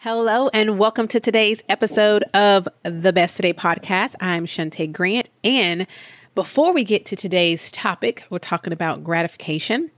Hello and welcome to today's episode of the Best Today podcast. I'm Shantae Grant, and before we get to today's topic, we're talking about gratification.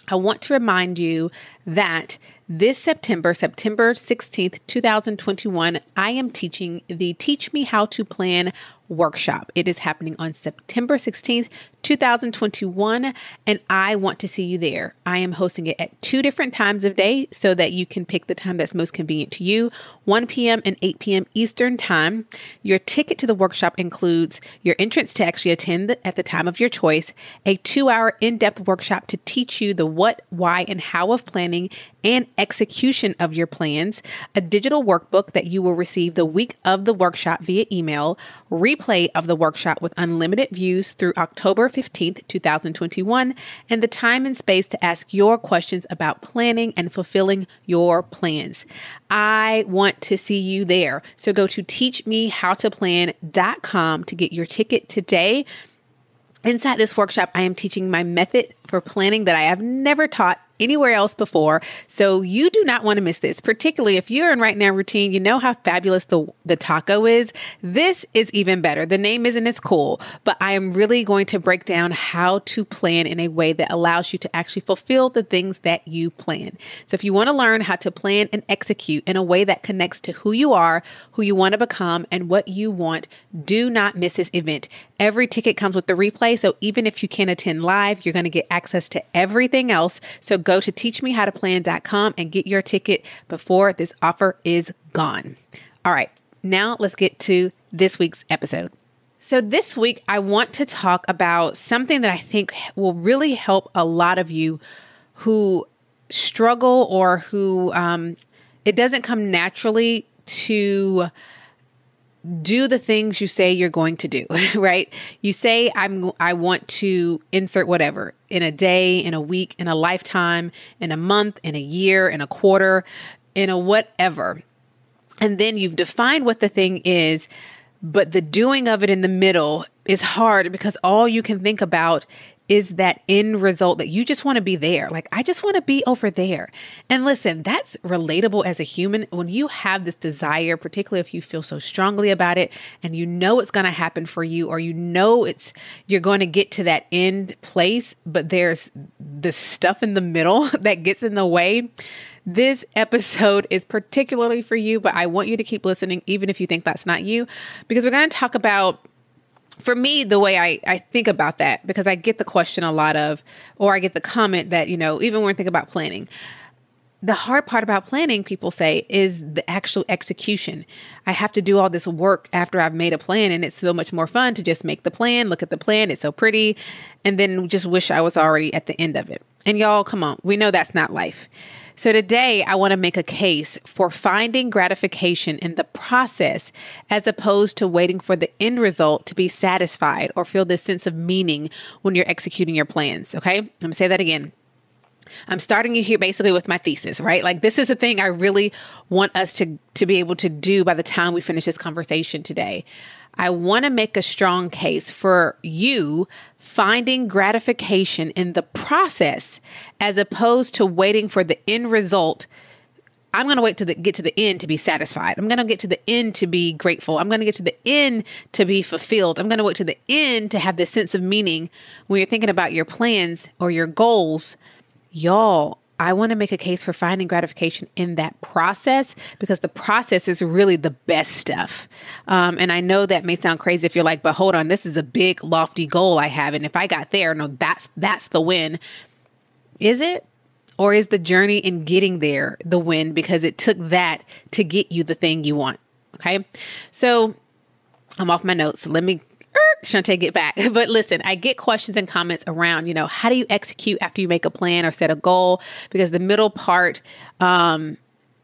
I want to remind you that this September 16th, 2021, I am teaching the Teach Me How to Plan workshop. It is happening on September 16th, 2021, and I want to see you there. I am hosting it at 2 different times of day so that you can pick the time that's most convenient to you, 1 p.m. and 8 p.m. Eastern time. Your ticket to the workshop includes your entrance to actually attend at the time of your choice, a 2-hour in-depth workshop to teach you the what, why, and how of planning and execution of your plans, a digital workbook that you will receive the week of the workshop via email, replay of the workshop with unlimited views through October 15th, 2021, and the time and space to ask your questions about planning and fulfilling your plans. I want to see you there. So go to teachmehowtoplan.com to get your ticket today. Inside this workshop, I am teaching my method for planning that I have never taught anywhere else before. So you do not want to miss this, particularly if you're in right now routine. You know how fabulous the taco is. This is even better. The name isn't as cool, but I am really going to break down how to plan in a way that allows you to actually fulfill the things that you plan. So if you want to learn how to plan and execute in a way that connects to who you are, who you want to become, and what you want, do not miss this event. Every ticket comes with the replay. So even if you can't attend live, you're going to get access to everything else. So go to teachmehowtoplan.com and get your ticket before this offer is gone. All right, now let's get to this week's episode. So this week, I want to talk about something that I think will really help a lot of you who struggle or who it doesn't come naturally to do the things you say you're going to do, right? You say, I want to insert whatever in a day, in a week, in a lifetime, in a month, in a year, in a quarter, in a whatever. And then you've defined what the thing is, but the doing of it in the middle is hard because all you can think about is that end result that you just want to be there. Like, I just want to be over there. And listen, that's relatable as a human. When you have this desire, particularly if you feel so strongly about it and you know it's going to happen for you, or you know you're going to get to that end place, but there's this stuff in the middle that gets in the way. This episode is particularly for you, but I want you to keep listening, even if you think that's not you, because we're going to talk about, for me, the way I think about that, because I get the question a lot of, or I get the comment that, even when I think about planning, the hard part about planning, people say, is the actual execution. I have to do all this work after I've made a plan, and it's so much more fun to just make the plan, look at the plan, it's so pretty, and then just wish I was already at the end of it. And y'all, come on, we know that's not life. So today, I want to make a case for finding gratification in the process as opposed to waiting for the end result to be satisfied or feel this sense of meaning when you're executing your plans. Okay, I'm going to say that again. I'm starting you here basically with my thesis, right? Like, this is the thing I really want us to be able to do by the time we finish this conversation today. I want to make a strong case for you finding gratification in the process as opposed to waiting for the end result. I'm going to wait to get to the end to be satisfied. I'm going to get to the end to be grateful. I'm going to get to the end to be fulfilled. I'm going to wait to the end to have this sense of meaning when you're thinking about your plans or your goals. Y'all, I want to make a case for finding gratification in that process, because the process is really the best stuff. And I know that may sound crazy if you're like, but hold on, this is a big, lofty goal I have. And if I got there, no, that's the win. Is it? Or is the journey in getting there the win because it took that to get you the thing you want? Okay. So I'm off my notes. So let me Shantae, get back. But listen, I get questions and comments around, how do you execute after you make a plan or set a goal? Because the middle part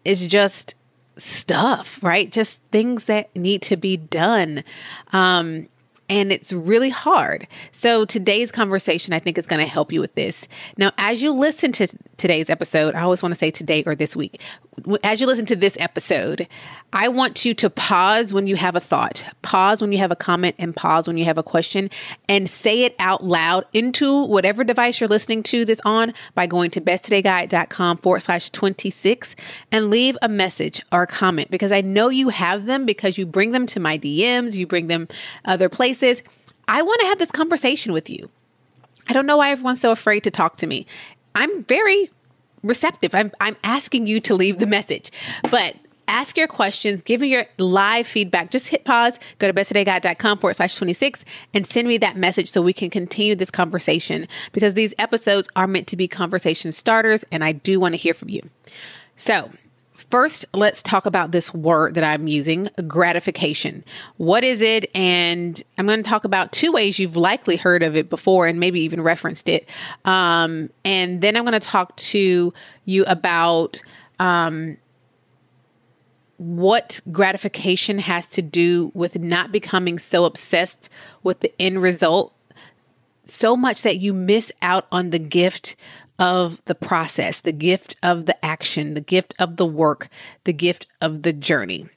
is just stuff, right? Just things that need to be done. And it's really hard. So today's conversation, I think, is going to help you with this. Now, as you listen to today's episode, I always want to say today or this week. as you listen to this episode, I want you to pause when you have a thought, pause when you have a comment, and pause when you have a question, and say it out loud into whatever device you're listening to this on by going to besttodayguide.com/26 and leave a message or a comment, because I know you have them because you bring them to my DMs, you bring them other places. I want to have this conversation with you. I don't know why everyone's so afraid to talk to me. I'm very receptive. I'm asking you to leave the message, but ask your questions, give me your live feedback. Just hit pause, go to besttodayguide.com/26 and send me that message so we can continue this conversation, because these episodes are meant to be conversation starters and I do want to hear from you. So first, let's talk about this word that I'm using, gratification. What is it? And I'm going to talk about two ways you've likely heard of it before and maybe even referenced it. And then I'm going to talk to you about what gratification has to do with not becoming so obsessed with the end result so much that you miss out on the gift of the process, the gift of the action, the gift of the work, the gift of the journey.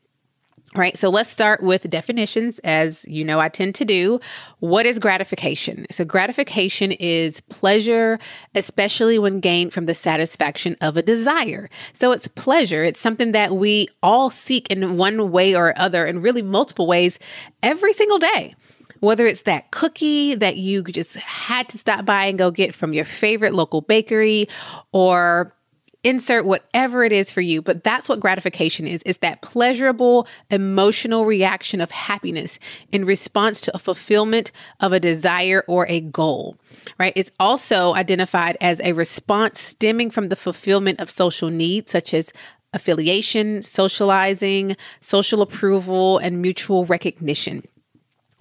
All right, so let's start with definitions, as you know I tend to do. What is gratification? So gratification is pleasure, especially when gained from the satisfaction of a desire. So it's pleasure. It's something that we all seek in one way or other, and really multiple ways every single day. Whether it's that cookie that you just had to stop by and go get from your favorite local bakery, or insert whatever it is for you. But that's what gratification is. It's that pleasurable emotional reaction of happiness in response to a fulfillment of a desire or a goal, right? It's also identified as a response stemming from the fulfillment of social needs, such as affiliation, socializing, social approval, and mutual recognition.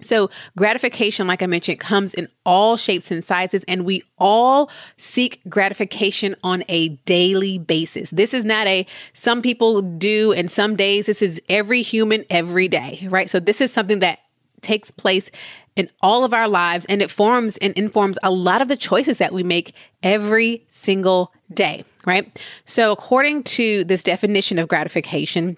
So gratification, like I mentioned, comes in all shapes and sizes, and we all seek gratification on a daily basis. This is not some people do and some days. This is every human every day, right? So this is something that takes place in all of our lives, and it forms and informs a lot of the choices that we make every single day, right? So according to this definition of gratification,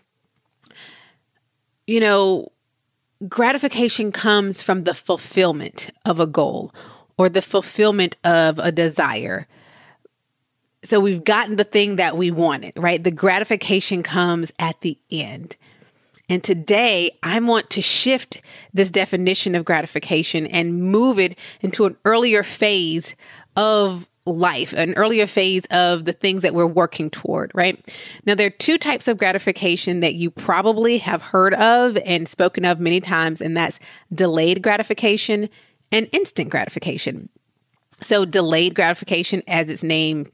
gratification comes from the fulfillment of a goal or the fulfillment of a desire. So we've gotten the thing that we wanted, right? The gratification comes at the end. And today I want to shift this definition of gratification and move it into an earlier phase of life, an earlier phase of the things that we're working toward, right? Now, there are two types of gratification that you probably have heard of and spoken of many times, and that's delayed gratification and instant gratification. So delayed gratification, as its name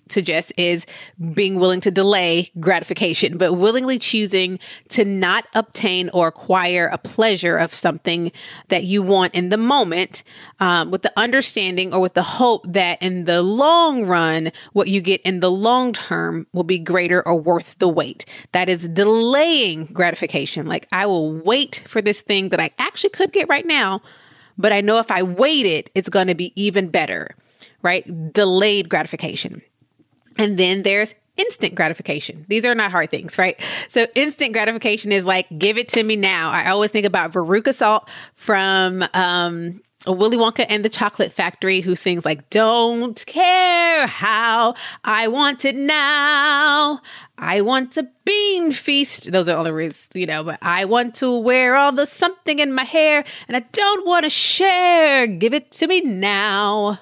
suggests, is being willing to delay gratification, but willingly choosing to not obtain or acquire a pleasure of something that you want in the moment, with the understanding or with the hope that in the long run, what you get in the long term will be greater or worth the wait. That is delaying gratification. Like, I will wait for this thing that I actually could get right now, but I know if I wait it's going to be even better, right? Delayed gratification. And then there's instant gratification. These are not hard things, right? So instant gratification is like, give it to me now. I always think about Veruca Salt from Willy Wonka and the Chocolate Factory, who sings like, don't care how, I want it now. I want a bean feast. Those are all the words, but I want to wear all the something in my hair and I don't want to share. Give it to me now.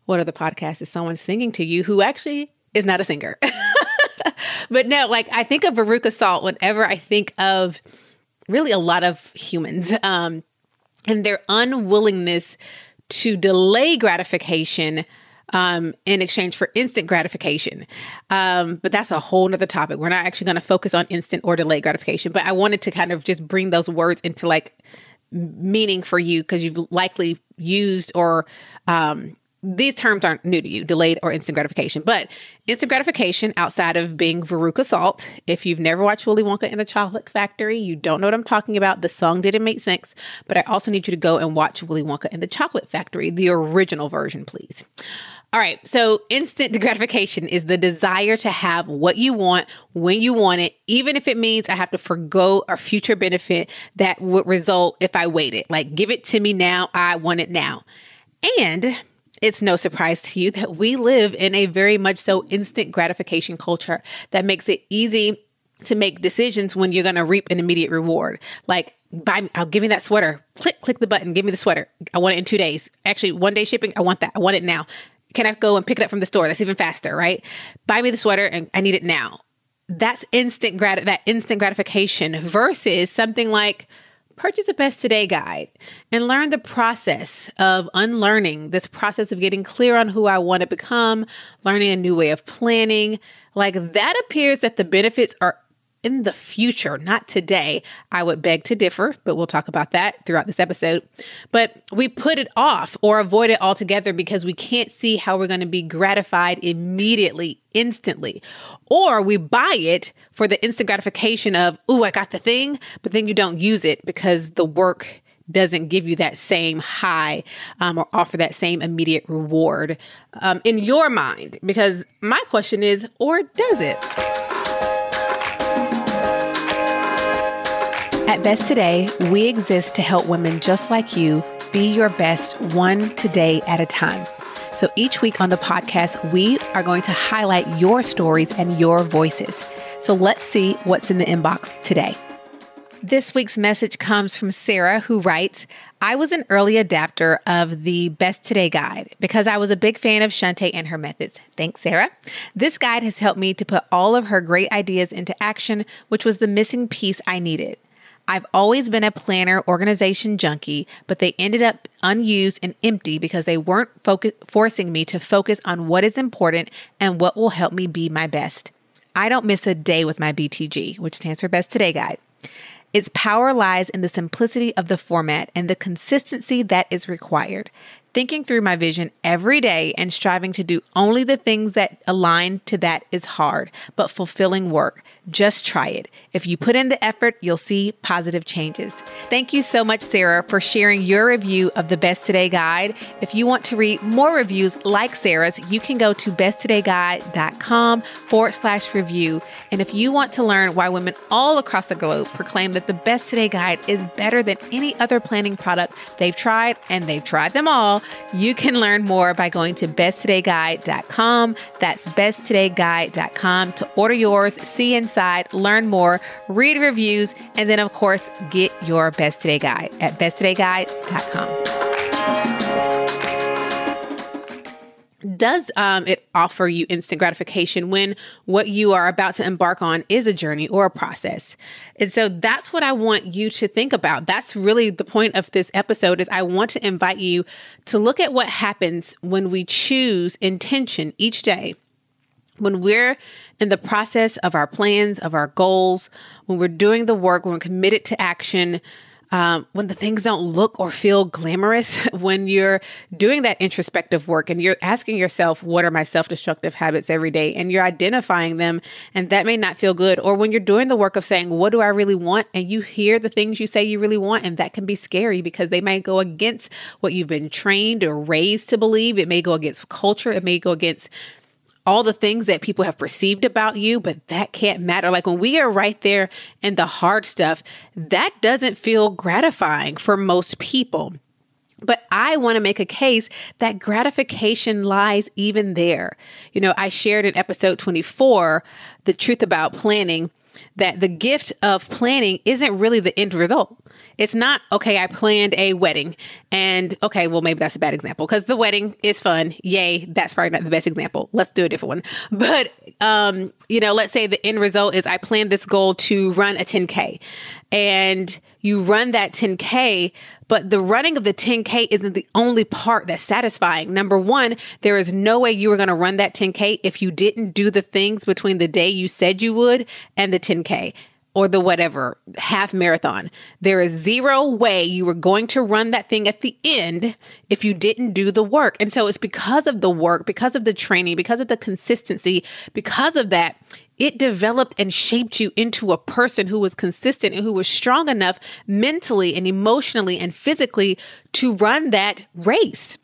What other podcast is someone singing to you who actually is not a singer? But no, like, I think of Veruca Salt whenever I think of really a lot of humans and their unwillingness to delay gratification in exchange for instant gratification. But that's a whole nother topic. We're not actually going to focus on instant or delayed gratification, but I wanted to kind of just bring those words into like meaning for you, because you've likely used or these terms aren't new to you, delayed or instant gratification. But instant gratification, outside of being Veruca Salt, if you've never watched Willy Wonka and the Chocolate Factory, you don't know what I'm talking about. The song didn't make sense, but I also need you to go and watch Willy Wonka and the Chocolate Factory, the original version, please. All right. So instant gratification is the desire to have what you want when you want it, even if it means I have to forgo a future benefit that would result if I waited. Like, give it to me now. I want it now. And it's no surprise to you that we live in a very much so instant gratification culture that makes it easy to make decisions when you're going to reap an immediate reward. Like, I'll give me that sweater. Click the button. Give me the sweater. I want it in 2 days. Actually, 1 day shipping. I want that. I want it now. Can I go and pick it up from the store? That's even faster, right? Buy me the sweater and I need it now. That's instant gratification versus something like purchase a Best Today guide and learn the process of unlearning, this process of getting clear on who I want to become, learning a new way of planning. Like, that appears that the benefits are in the future, not today. I would beg to differ, but we'll talk about that throughout this episode. But we put it off or avoid it altogether because we can't see how we're going to be gratified immediately, instantly. Or we buy it for the instant gratification of, ooh, I got the thing, but then you don't use it because the work doesn't give you that same high or offer that same immediate reward in your mind. Because my question is, or does it? At Best Today, we exist to help women just like you be your best one today at a time. So each week on the podcast, we are going to highlight your stories and your voices. So let's see what's in the inbox today. This week's message comes from Sarah, who writes, I was an early adapter of the Best Today guide because I was a big fan of Shantae and her methods. Thanks, Sarah. This guide has helped me to put all of her great ideas into action, which was the missing piece I needed. I've always been a planner organization junkie, but they ended up unused and empty because they weren't forcing me to focus on what is important and what will help me be my best. I don't miss a day with my BTG, which stands for Best Today Guide. Its power lies in the simplicity of the format and the consistency that is required. Thinking through my vision every day and striving to do only the things that align to that is hard, but fulfilling work. Just try it. If you put in the effort, you'll see positive changes. Thank you so much, Sarah, for sharing your review of the Best Today Guide. If you want to read more reviews like Sarah's, you can go to besttodayguide.com/review. And if you want to learn why women all across the globe proclaim that the Best Today Guide is better than any other planning product they've tried, and they've tried them all, you can learn more by going to besttodayguide.com. That's besttodayguide.com to order yours, see inside, learn more, read reviews, and then, of course, get your Best Today Guide at besttodayguide.com. Does it offer you instant gratification when what you are about to embark on is a journey or a process? And so that's what I want you to think about. That's really the point of this episode. Is I want to invite you to look at what happens when we choose intention each day. When we're in the process of our plans, of our goals, when we're doing the work, when we're committed to action, when the things don't look or feel glamorous, when you're doing that introspective work and you're asking yourself, what are my self-destructive habits every day? And you're identifying them, and that may not feel good. Or when you're doing the work of saying, what do I really want? And you hear the things you say you really want, and that can be scary because they might go against what you've been trained or raised to believe. It may go against culture. It may go against all the things that people have perceived about you, but that can't matter. Like, when we are right there in the hard stuff, that doesn't feel gratifying for most people. But I want to make a case that gratification lies even there. You know, I shared in episode 24, The Truth About Planning, that the gift of planning isn't really the end result. It's not, okay, I planned a wedding and okay, well, maybe that's a bad example because the wedding is fun. Yay. That's probably not the best example. Let's do a different one. But, let's say the end result is I planned this goal to run a 10K and you run that 10K, but the running of the 10K isn't the only part that's satisfying. Number one, there is no way you were going to run that 10K if you didn't do the things between the day you said you would and the 10K. Or the whatever, half marathon. There is zero way you were going to run that thing at the end if you didn't do the work. And so it's because of the work, because of the training, because of the consistency, because of that, it developed and shaped you into a person who was consistent and who was strong enough mentally and emotionally and physically to run that race.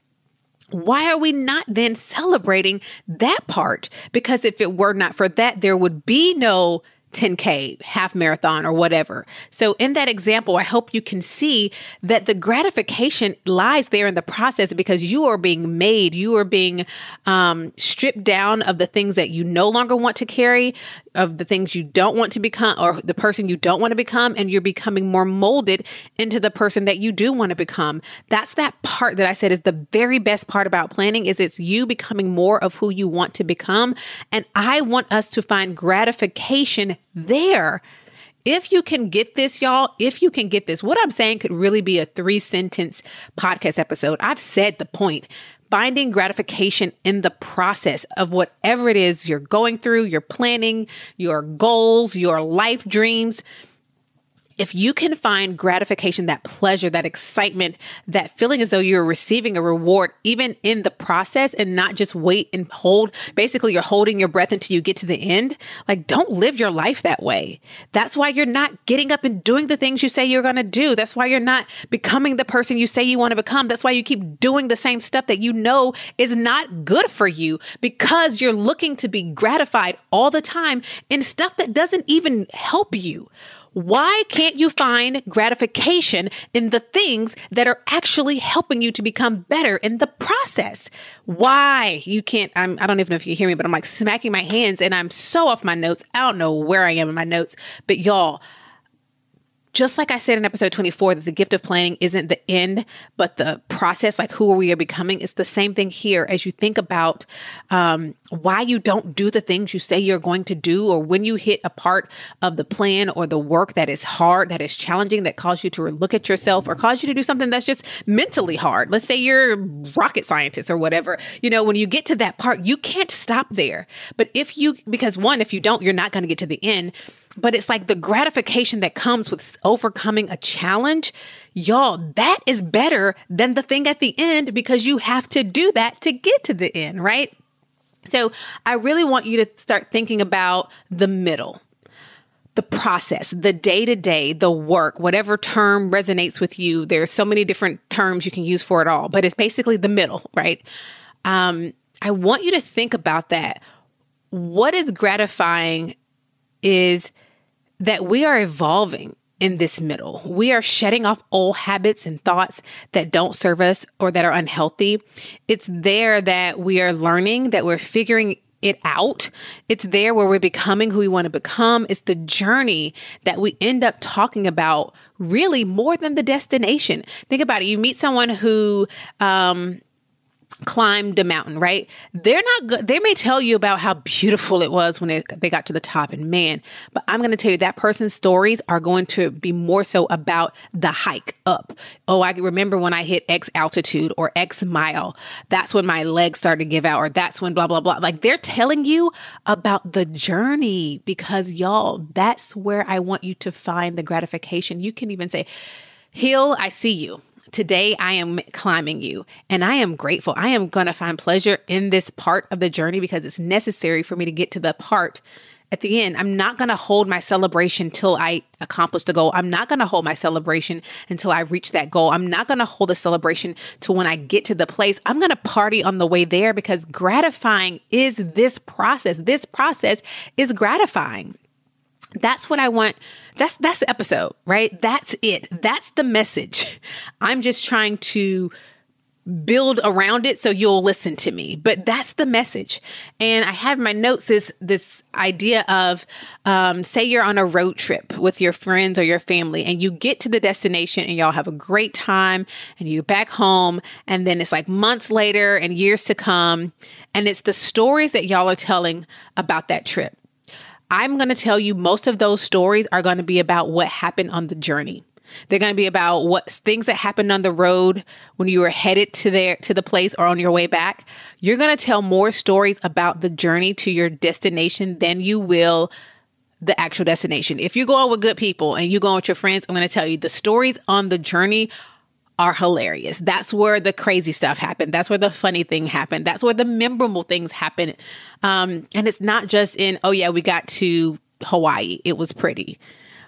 why are we not then celebrating that part? Because if it were not for that, there would be no 10K, half marathon, or whatever. So in that example, I hope you can see that the gratification lies there in the process, because you are being made, you are being stripped down of the things that you no longer want to carry, of the things you don't want to become, or the person you don't want to become, and you're becoming more molded into the person that you do want to become. That's that part that I said is the very best part about planning, is it's you becoming more of who you want to become. And I want us to find gratification there. If you can get this, y'all, if you can get this, what I'm saying could really be a 3-sentence podcast episode. I've said the point. Finding gratification in the process of whatever it is you're going through, your planning, your goals, your life dreams. If you can find gratification, that pleasure, that excitement, that feeling as though you're receiving a reward, even in the process, and not just wait and hold, basically you're holding your breath until you get to the end. Like, don't live your life that way. That's why you're not getting up and doing the things you say you're going to do. That's why you're not becoming the person you say you want to become. That's why you keep doing the same stuff that you know is not good for you, because you're looking to be gratified all the time in stuff that doesn't even help you. Why can't you find gratification in the things that are actually helping you to become better in the process? Why you can't, I don't even know if you hear me, but I'm like smacking my hands and I'm so off my notes. I don't know where I am in my notes, but y'all, just like I said in episode 24, that the gift of planning isn't the end, but the process, like who we are becoming. It's the same thing here as you think about why you don't do the things you say you're going to do, or when you hit a part of the plan or the work that is hard, that is challenging, that calls you to look at yourself or cause you to do something that's just mentally hard. Let's say you're a rocket scientist or whatever. You know, when you get to that part, you can't stop there. But if you don't, you're not going to get to the end. But it's like the gratification that comes with overcoming a challenge, y'all, that is better than the thing at the end, because you have to do that to get to the end, right? So I really want you to start thinking about the middle, the process, the day-to-day, the work, whatever term resonates with you. There's so many different terms you can use for it all, but it's basically the middle, right? I want you to think about that. What is gratifying is that we are evolving in this middle. We are shedding off old habits and thoughts that don't serve us or that are unhealthy. It's there that we are learning, that we're figuring it out. It's there where we're becoming who we want to become. It's the journey that we end up talking about really more than the destination. Think about it. You meet someone who, climbed a mountain, right? They're not good. They may tell you about how beautiful it was when they got to the top, and man, but I'm going to tell you that person's stories are going to be more so about the hike up. Oh, I remember when I hit X altitude or X mile, that's when my legs started to give out, or that's when blah, blah, blah. Like, they're telling you about the journey, because y'all, that's where I want you to find the gratification. You can even say, Hill, I see you. Today, I am climbing you, and I am grateful. I am going to find pleasure in this part of the journey because it's necessary for me to get to the part at the end. I'm not going to hold my celebration till I accomplish the goal. I'm not going to hold my celebration until I reach that goal. I'm not going to hold a celebration till when I get to the place. I'm going to party on the way there, because gratifying is this process. This process is gratifying. That's what I want. That's the episode, right? That's it. That's the message. I'm just trying to build around it so you'll listen to me. But that's the message. And I have in my notes this idea of, say you're on a road trip with your friends or your family, and you get to the destination and y'all have a great time, and you're back home, and then it's like months later and years to come, and it's the stories that y'all are telling about that trip. I'm going to tell you most of those stories are going to be about what happened on the journey. They're going to be about what things that happened on the road when you were headed to the place or on your way back. You're going to tell more stories about the journey to your destination than you will the actual destination. If you're going with good people and you're going with your friends, I'm going to tell you the stories on the journey are hilarious. That's where the crazy stuff happened. That's where the funny thing happened. That's where the memorable things happen. And it's not just in, oh yeah, we got to Hawaii, it was pretty.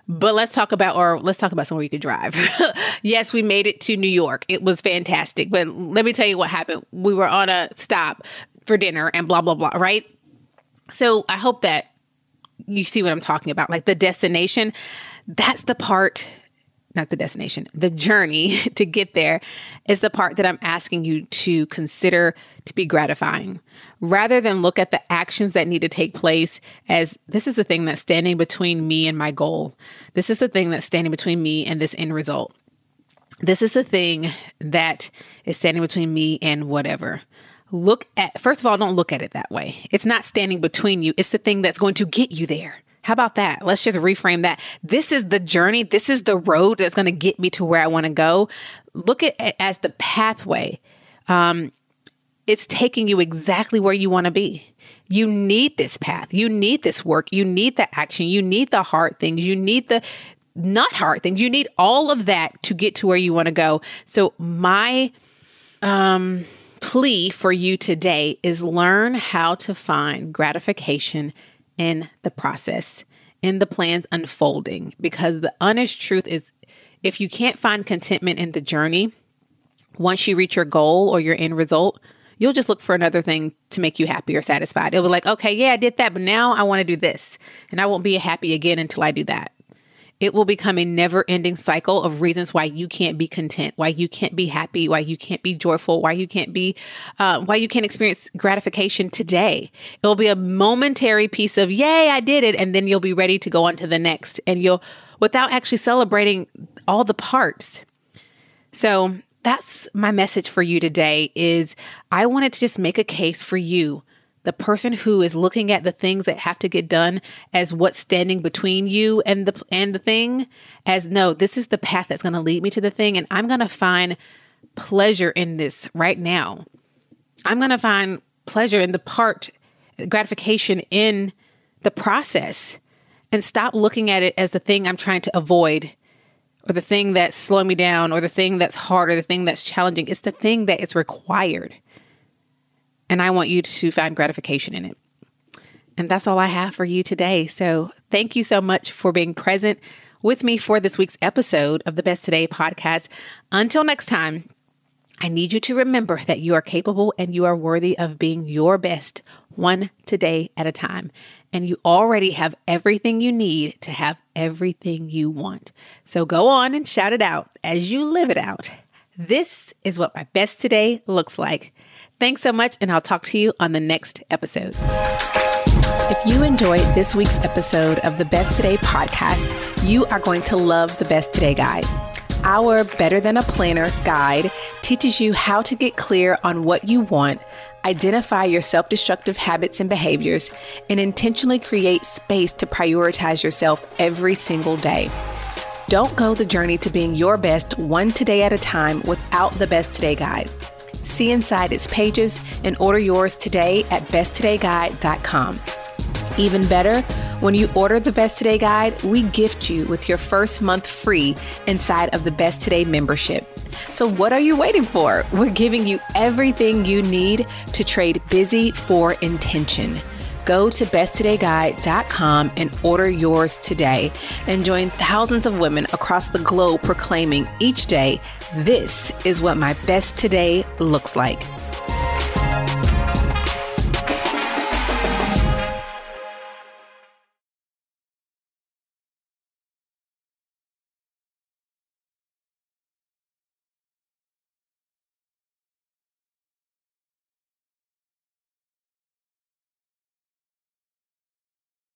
But let's talk about somewhere you could drive. Yes, we made it to New York. It was fantastic. But let me tell you what happened. We were on a stop for dinner and blah, blah, blah, right? So I hope that you see what I'm talking about. Like the destination, that's the part, not the destination, the journey to get there is the part that I'm asking you to consider to be gratifying, rather than look at the actions that need to take place as this is the thing that's standing between me and my goal. This is the thing that's standing between me and this end result. This is the thing that is standing between me and whatever. First of all, don't look at it that way. It's not standing between you. It's the thing that's going to get you there. How about that? Let's just reframe that. This is the journey. This is the road that's going to get me to where I want to go. Look at it as the pathway. It's taking you exactly where you want to be. You need this path. You need this work. You need the action. You need the hard things. You need the not hard things. You need all of that to get to where you want to go. So my plea for you today is learn how to find gratification in the process, in the plans unfolding, because the honest truth is if you can't find contentment in the journey, once you reach your goal or your end result, you'll just look for another thing to make you happy or satisfied. It'll be like, okay, yeah, I did that, but now I want to do this and I won't be happy again until I do that. It will become a never-ending cycle of reasons why you can't be content, why you can't be happy, why you can't be joyful, why you can't experience gratification today. It will be a momentary piece of, yay, I did it. And then you'll be ready to go on to the next, and without actually celebrating all the parts. So that's my message for you today is I wanted to just make a case for you, the person who is looking at the things that have to get done as what's standing between you and the thing, as no, this is the path that's going to lead me to the thing. And I'm going to find pleasure in this right now. I'm going to find pleasure in gratification in the process, and stop looking at it as the thing I'm trying to avoid, or the thing that's slowing me down, or the thing that's hard, or the thing that's challenging. It's the thing that is required. And I want you to find gratification in it. And that's all I have for you today. So thank you so much for being present with me for this week's episode of the Best Today podcast. Until next time, I need you to remember that you are capable and you are worthy of being your best, one today at a time. And you already have everything you need to have everything you want. So go on and shout it out as you live it out. This is what my best today looks like. Thanks so much, and I'll talk to you on the next episode. If you enjoyed this week's episode of the Best Today podcast, you are going to love the Best Today Guide. Our Better Than a Planner guide teaches you how to get clear on what you want, identify your self-destructive habits and behaviors, and intentionally create space to prioritize yourself every single day. Don't go the journey to being your best one today at a time without the Best Today Guide. See inside its pages and order yours today at besttodayguide.com. Even better, when you order the Best Today Guide, we gift you with your first month free inside of the Best Today membership. So what are you waiting for? We're giving you everything you need to trade busy for intention. Go to besttodayguide.com and order yours today, and join thousands of women across the globe proclaiming each day, this is what my best today looks like.